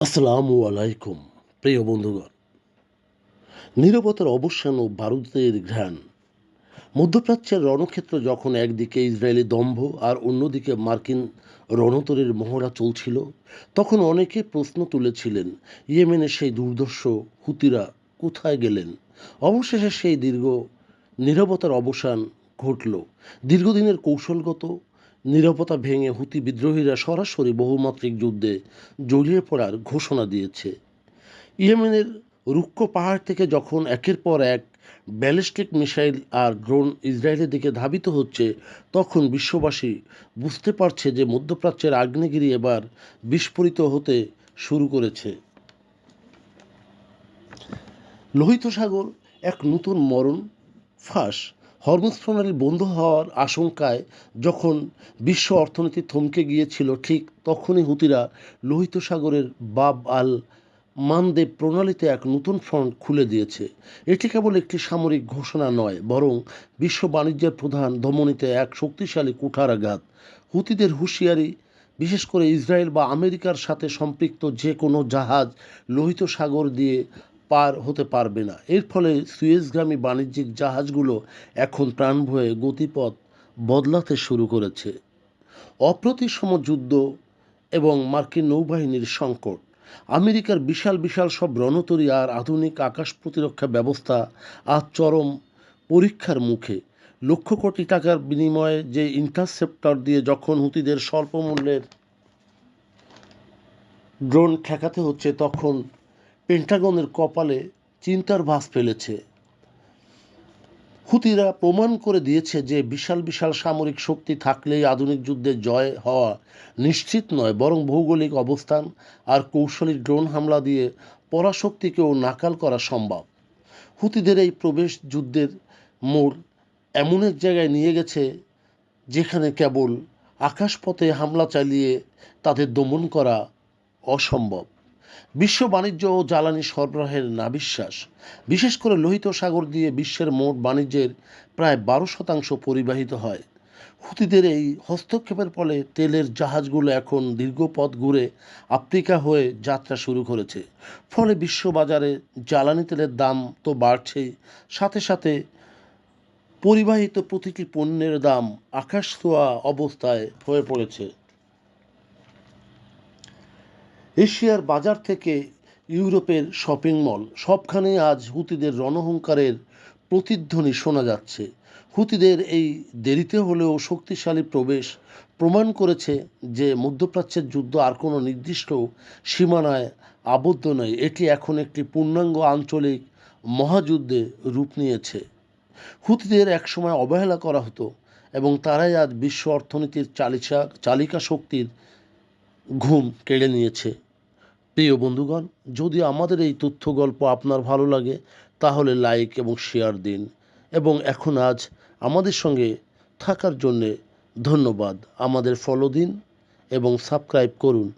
আসসালামু আলাইকুম প্রিয় বন্ধুগণ। নীরবতার অবসান ও বারুদের ঘ্রাণ। মধ্যপ্রাচ্যের রণক্ষেত্র যখন একদিকে ইসরায়েলি দম্ভ আর অন্যদিকে মার্কিন রণতরীর মহড়া চলছিল, তখন অনেকে প্রশ্ন তুলেছিলেন, ইয়েমেনের সেই দুর্ধর্ষ হুতিরা কোথায় গেলেন? অবশেষে সেই দীর্ঘ নীরবতার অবসান ঘটল। দীর্ঘদিনের কৌশলগত নীরবতা ভেঙে হুতি বিদ্রোহীরা সরাসরি বহুমাত্রিক যুদ্ধে জড়িয়ে পড়ার ঘোষণা দিয়েছে। ইয়েমেনের রুক্ষ পাহাড় থেকে যখন একের পর এক ব্যালিস্টিক মিসাইল আর ড্রোন ইসরায়েলের দিকে ধাবিত হচ্ছে, তখন বিশ্ববাসী বুঝতে পারছে যে মধ্যপ্রাচ্যের আগ্নেয়গিরি এবার বিস্ফোরিত হতে শুরু করেছে। লোহিত সাগর এক নতুন মরণ ফাঁস। হরমুজ প্রণালী বন্ধ হওয়ার আশঙ্কায় যখন বিশ্ব অর্থনীতি থমকে গিয়েছিল, ঠিক তখনই হুতিরা লোহিত সাগরের বাব আল মানদেব প্রণালীতে এক নতুন ফ্রন্ট খুলে দিয়েছে। এটি কেবল একটি সামরিক ঘোষণা নয়, বরং বিশ্ব বাণিজ্যের প্রধান ধমনীতে এক শক্তিশালী কুঠারাঘাত। হুতিদের হুঁশিয়ারি, বিশেষ করে ইসরায়েল বা আমেরিকার সাথে সম্পৃক্ত যে কোনো জাহাজ লোহিত সাগর দিয়ে পার হতে পারবে না। এর ফলে সুয়েজগামী বাণিজ্যিক জাহাজগুলো এখন প্রাণভয়ে গতিপথ বদলাতে শুরু করেছে। অপ্রতিসম যুদ্ধ এবং মার্কিন নৌবাহিনীর সংকট। আমেরিকার বিশাল বিশাল সব রণতরী আর আধুনিক আকাশ প্রতিরক্ষা ব্যবস্থা আজ চরম পরীক্ষার মুখে। লক্ষ কোটি টাকার বিনিময়ে যে ইন্টারসেপ্টর দিয়ে যখন হুতিদের স্বল্প মূল্যের ড্রোন ঠেকাতে হচ্ছে, তখন পেন্টাগনের কপালে চিন্তার ভাঁজ ফেলেছে। হুতিরা প্রমাণ করে দিয়েছে যে বিশাল বিশাল সামরিক শক্তি থাকলেই আধুনিক যুদ্ধে জয় হওয়া নিশ্চিত নয়, বরং ভৌগোলিক অবস্থান আর কৌশলী ড্রোন হামলা দিয়ে পরাশক্তিকেও নাকাল করা সম্ভব। হুতিদের এই প্রবেশ যুদ্ধের মোড় এমন এক জায়গায় নিয়ে গেছে যেখানে কেবল আকাশপথে হামলা চালিয়ে তাদের দমন করা অসম্ভব। বিশ্ব বাণিজ্য ও জ্বালানি সরবরাহের নাভিশ্বাস। বিশেষ করে লোহিত সাগর দিয়ে বিশ্বের মোট বাণিজ্যের প্রায় 12% পরিবাহিত হয়। হুতিদের এই হস্তক্ষেপের ফলে তেলের জাহাজগুলো এখন দীর্ঘ পথ ঘুরে আফ্রিকা হয়ে যাত্রা শুরু করেছে। ফলে বিশ্ববাজারে জ্বালানি তেলের দাম তো বাড়ছেই, সাথে সাথে পরিবাহিত প্রতিটি পণ্যের দাম আকাশ ছোঁয়া অবস্থায় হয়ে পড়েছে। এশিয়ার বাজার থেকে ইউরোপের শপিং মল, সবখানেই আজ হুতিদের রণহুঙ্কারের প্রতিধ্বনি শোনা যাচ্ছে। হুতিদের এই দেরিতে হলেও শক্তিশালী প্রবেশ প্রমাণ করেছে যে মধ্যপ্রাচ্যের যুদ্ধ আর কোনো নির্দিষ্ট সীমানায় আবদ্ধ নয়, এটি এখন একটি পূর্ণাঙ্গ আঞ্চলিক মহাযুদ্ধে রূপ নিয়েছে। হুতিদের একসময় অবহেলা করা হতো এবং তারাই আজ বিশ্ব অর্থনীতির চালিকা শক্তির ঘুম কেড়ে নিয়েছে। প্রিয় বন্ধুগণ, যদি আমাদের এই তথ্য গল্প আপনার ভালো লাগে, তাহলে লাইক এবং শেয়ার দিন। এবং এখন আজ আমাদের সঙ্গে থাকার জন্যে ধন্যবাদ। আমাদের ফলো দিন এবং সাবস্ক্রাইব করুন।